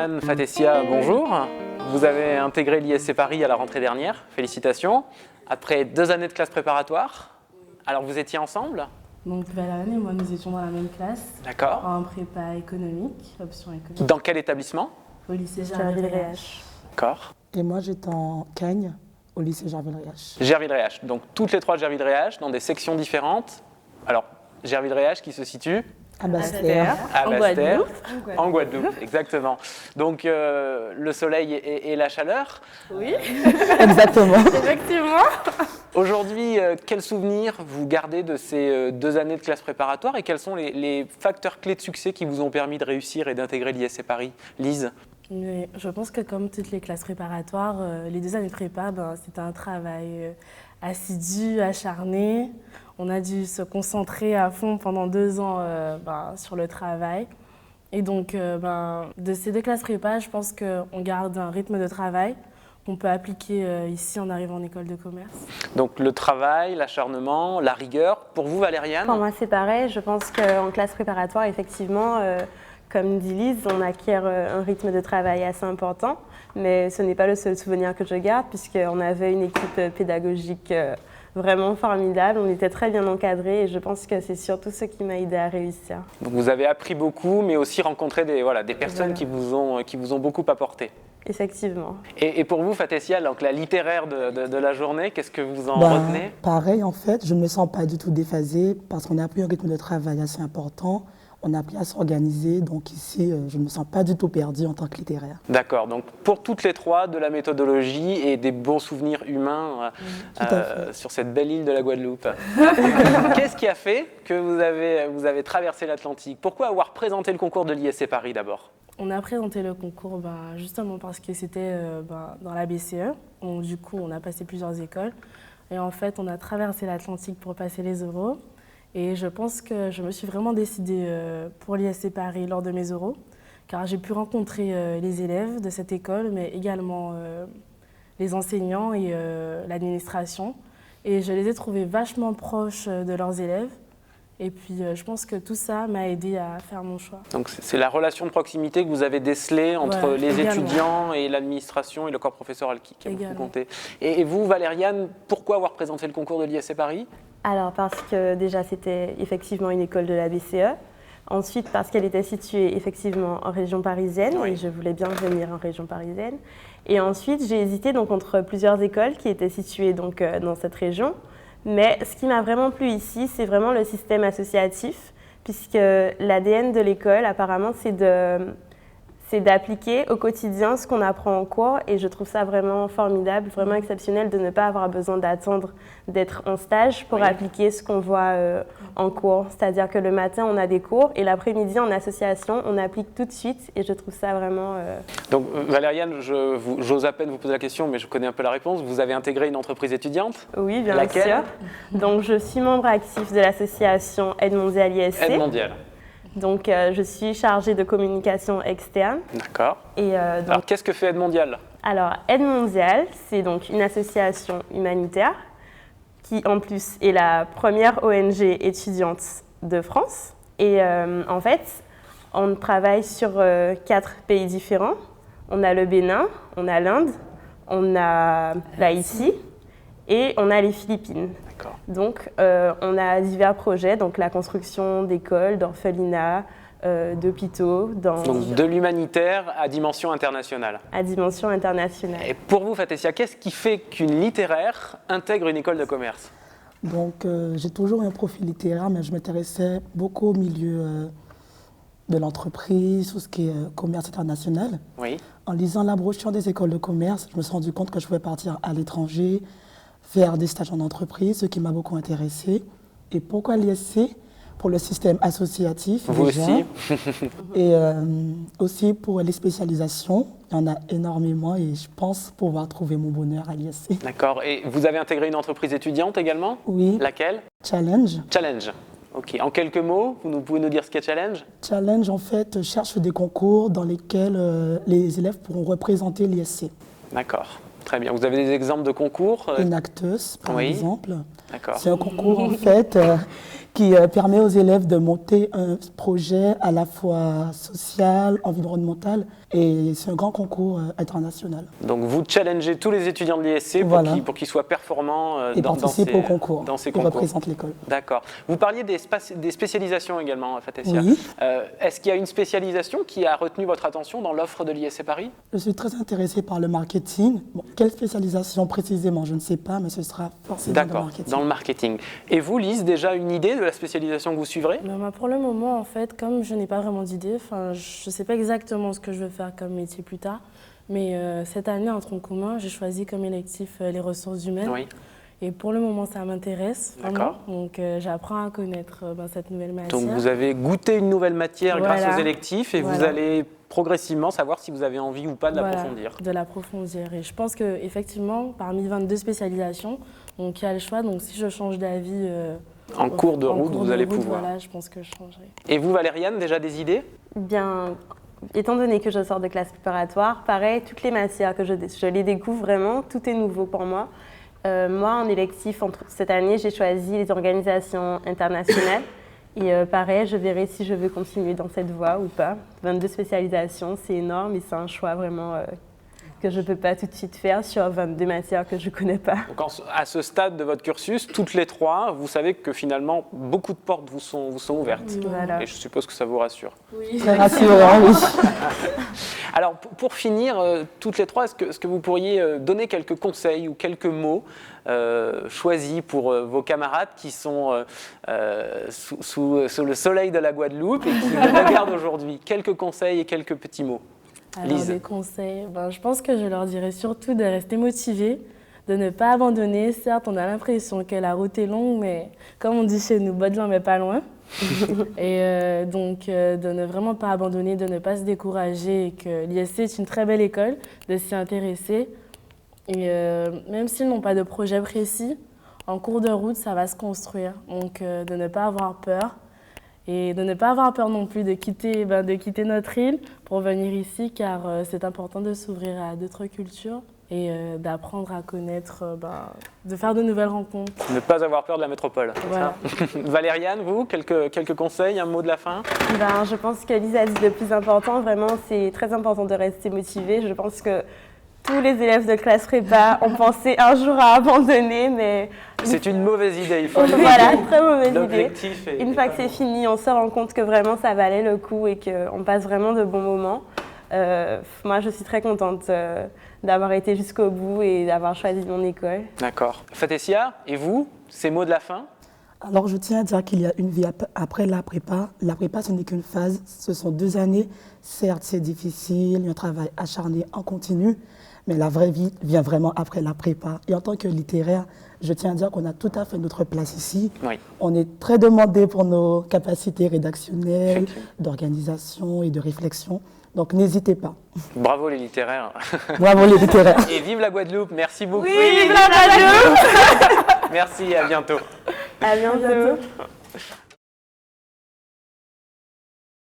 Valériane, Fatessia, bonjour. Vous avez intégré l'ISC Paris à la rentrée dernière, félicitations. Après 2 années de classe préparatoire, alors vous étiez ensemble? Donc Valériane et moi, nous étions dans la même classe. D'accord. En prépa économique, option économique. Dans quel établissement? Au lycée Gerville-Réache. D'accord. Et moi, j'étais en Cagne, au lycée Gerville-Réache. Gerville-Réache, donc toutes les 3 de Gerville-Réache, dans des sections différentes. Alors, Gerville-Réache qui se situe À Basse-Terre. à En Basse-Terre, Guadeloupe. en Guadeloupe, exactement. Donc le soleil et la chaleur. Oui, Exactement. effectivement. Aujourd'hui, quels souvenirs vous gardez de ces 2 années de classe préparatoire et quels sont les facteurs clés de succès qui vous ont permis de réussir et d'intégrer l'ISC Paris? Lise? Mais je pense que comme toutes les classes préparatoires, les 2 années de prépa, c'était un travail assidu, acharné. On a dû se concentrer à fond pendant 2 ans sur le travail. Et donc, de ces 2 classes prépa, je pense qu'on garde un rythme de travail qu'on peut appliquer ici en arrivant en école de commerce. Donc le travail, l'acharnement, la rigueur. Pour vous, Valériane? Pour moi, c'est pareil. Je pense qu'en classe préparatoire, effectivement, comme dit Lise, on acquiert un rythme de travail assez important. Mais ce n'est pas le seul souvenir que je garde, puisqu'on avait une équipe pédagogique vraiment formidable. On était très bien encadrés et je pense que c'est surtout ce qui m'a aidé à réussir. Donc vous avez appris beaucoup, mais aussi rencontré des personnes qui vous ont beaucoup apporté. Effectivement. Et pour vous, Fatessia, donc la littéraire de la journée, qu'est-ce que vous en Ben, retenez? pareil, en fait, je ne me sens pas du tout déphasée parce qu'on a pris un rythme de travail assez important. On a appris à s'organiser, donc ici, je ne me sens pas du tout perdue en tant que littéraire. D'accord, donc pour toutes les 3, de la méthodologie et des bons souvenirs humains sur cette belle île de la Guadeloupe. Qu'est-ce qui a fait que vous avez traversé l'Atlantique? Pourquoi avoir présenté le concours de l'ISC Paris d'abord? On a présenté le concours justement parce que c'était dans la BCE. Du coup, on a passé plusieurs écoles. Et en fait, on a traversé l'Atlantique pour passer les oraux. Et je pense que je me suis vraiment décidée pour l'ISC Paris lors de mes oraux, car j'ai pu rencontrer les élèves de cette école, mais également les enseignants et l'administration. Et je les ai trouvés vachement proches de leurs élèves. Et puis, je pense que tout ça m'a aidée à faire mon choix. Donc c'est la relation de proximité que vous avez décelée entre les étudiants et l'administration et le corps professoral qui a beaucoup compté. Et vous, Valériane, pourquoi avoir présenté le concours de l'ISC Paris? Alors, parce que déjà, c'était effectivement une école de la BCE. Ensuite, parce qu'elle était située effectivement en région parisienne, et je voulais bien venir en région parisienne. Et ensuite, j'ai hésité donc entre plusieurs écoles qui étaient situées donc, dans cette région. Mais ce qui m'a vraiment plu ici, c'est vraiment le système associatif, puisque l'ADN de l'école, apparemment, c'est d'appliquer au quotidien ce qu'on apprend en cours. Et je trouve ça vraiment formidable, vraiment exceptionnel de ne pas avoir besoin d'attendre d'être en stage pour appliquer ce qu'on voit en cours. C'est-à-dire que le matin, on a des cours et l'après-midi, en association, on applique tout de suite. Et je trouve ça vraiment... Donc Valériane, j'ose à peine vous poser la question, mais je connais un peu la réponse. Vous avez intégré une entreprise étudiante? Oui, bien Laquelle? sûr. Donc je suis membre actif de l'association Aide Mondiale ISC. Aide Mondiale. Donc, je suis chargée de communication externe. D'accord. Et, alors, qu'est-ce que fait Aide Mondiale? Alors, Aide Mondiale, c'est donc une association humanitaire qui, en plus, est la première ONG étudiante de France. Et en fait, on travaille sur 4 pays différents. On a le Bénin, on a l'Inde, on a l'Haïti et on a les Philippines. Donc, on a divers projets, donc la construction d'écoles, d'orphelinats, d'hôpitaux. Donc, de l'humanitaire à dimension internationale. À dimension internationale. Et pour vous, Fatessia, qu'est-ce qui fait qu'une littéraire intègre une école de commerce? Donc, j'ai toujours eu un profil littéraire, mais je m'intéressais beaucoup au milieu de l'entreprise, tout ce qui est commerce international. Oui. En lisant la brochure des écoles de commerce, je me suis rendu compte que je pouvais partir à l'étranger, faire des stages en entreprise, ce qui m'a beaucoup intéressé. Et pourquoi l'ISC? Pour le système associatif. Vous déjà. aussi. Et aussi pour les spécialisations. Il y en a énormément et je pense pouvoir trouver mon bonheur à l'ISC. D'accord. Et vous avez intégré une entreprise étudiante également? Oui. Laquelle? Challenge. Challenge. Ok. En quelques mots, vous pouvez nous dire ce qu'est Challenge? Challenge, en fait, cherche des concours dans lesquels les élèves pourront représenter l'ISC. D'accord. Très bien. Vous avez des exemples de concours? Enactus, par exemple. D'accord. C'est un concours, en fait, qui permet aux élèves de monter un projet à la fois social, environnemental, et c'est un grand concours international. Donc vous challengez tous les étudiants de l'ISC pour qu'ils soient performants et participent au concours, dans ces concours. Ils représentent l'école. D'accord. Vous parliez des spécialisations également, Fatessia. Oui. Est-ce qu'il y a une spécialisation qui a retenu votre attention dans l'offre de l'ISC Paris? Je suis très intéressée par le marketing. Bon, quelle spécialisation précisément, je ne sais pas, mais ce sera forcément dans le marketing. Dans le marketing. Et vous, Lise, déjà une idée de la spécialisation que vous suivrez? Pour le moment, en fait, comme je n'ai pas vraiment d'idée, je ne sais pas exactement ce que je veux faire comme métier plus tard, mais cette année, en tronc commun, j'ai choisi comme électif les ressources humaines. Oui. Et pour le moment, ça m'intéresse. D'accord. Donc, j'apprends à connaître cette nouvelle matière. Donc, vous avez goûté une nouvelle matière grâce aux électifs et vous allez progressivement savoir si vous avez envie ou pas de l'approfondir. De l'approfondir. Et je pense qu'effectivement, parmi 22 spécialisations, il y a le choix. Donc, si je change d'avis en cours de route, vous allez pouvoir. Voilà, je pense que je changerai. Et vous, Valériane, déjà des idées? Bien, étant donné que je sors de classe préparatoire, pareil, toutes les matières que je les découvre vraiment, tout est nouveau pour moi. Moi, en électif, cette année, j'ai choisi les organisations internationales. Et pareil, je verrai si je veux continuer dans cette voie ou pas. 22 spécialisations, c'est énorme et c'est un choix vraiment que je ne peux pas tout de suite faire sur 22 matières que je ne connais pas. Donc à ce stade de votre cursus, toutes les trois, vous savez que finalement, beaucoup de portes vous sont ouvertes. Voilà. Et je suppose que ça vous rassure. Oui. Très rassurant, oui. Alors, pour finir, toutes les trois, est-ce que vous pourriez donner quelques conseils ou quelques mots choisis pour vos camarades qui sont sous le soleil de la Guadeloupe et qui nous regardent aujourd'hui? Quelques conseils et quelques petits mots. Alors, Lise. des conseils, je pense que je leur dirais surtout de rester motivés, de ne pas abandonner. Certes, on a l'impression que la route est longue, mais comme on dit chez nous, Baudelin, mais pas loin. Et donc, de ne vraiment pas abandonner, de ne pas se décourager, et que l'ISC est une très belle école, de s'y intéresser. Et même s'ils n'ont pas de projet précis, en cours de route, ça va se construire. Donc, de ne pas avoir peur. Et de ne pas avoir peur non plus de quitter notre île pour venir ici, car c'est important de s'ouvrir à d'autres cultures et d'apprendre à connaître, de faire de nouvelles rencontres. Ne pas avoir peur de la métropole. Voilà. Valériane, vous, quelques conseils, un mot de la fin? Je pense que Lise a dit le plus important, vraiment, c'est très important de rester motivé. Je pense que tous les élèves de classe prépa ont pensé un jour à abandonner, mais... C'est une mauvaise idée, il faut le dire. Voilà, très mauvaise idée. L'objectif est... Une fois que c'est fini, on se rend compte que vraiment ça valait le coup et qu'on passe vraiment de bons moments. Moi, je suis très contente d'avoir été jusqu'au bout et d'avoir choisi mon école. D'accord. Fatessia, et vous, ces mots de la fin? Alors, je tiens à dire qu'il y a une vie après la prépa. La prépa, ce n'est qu'une phase. Ce sont 2 années. Certes, c'est difficile, il y a un travail acharné en continu, mais la vraie vie vient vraiment après la prépa. Et en tant que littéraire, je tiens à dire qu'on a tout à fait notre place ici. Oui. On est très demandé pour nos capacités rédactionnelles, d'organisation et de réflexion. Donc, n'hésitez pas. Bravo les littéraires. Bravo les littéraires. Et vive la Guadeloupe, merci beaucoup. Oui, vive la Guadeloupe. Merci, à bientôt. À bientôt.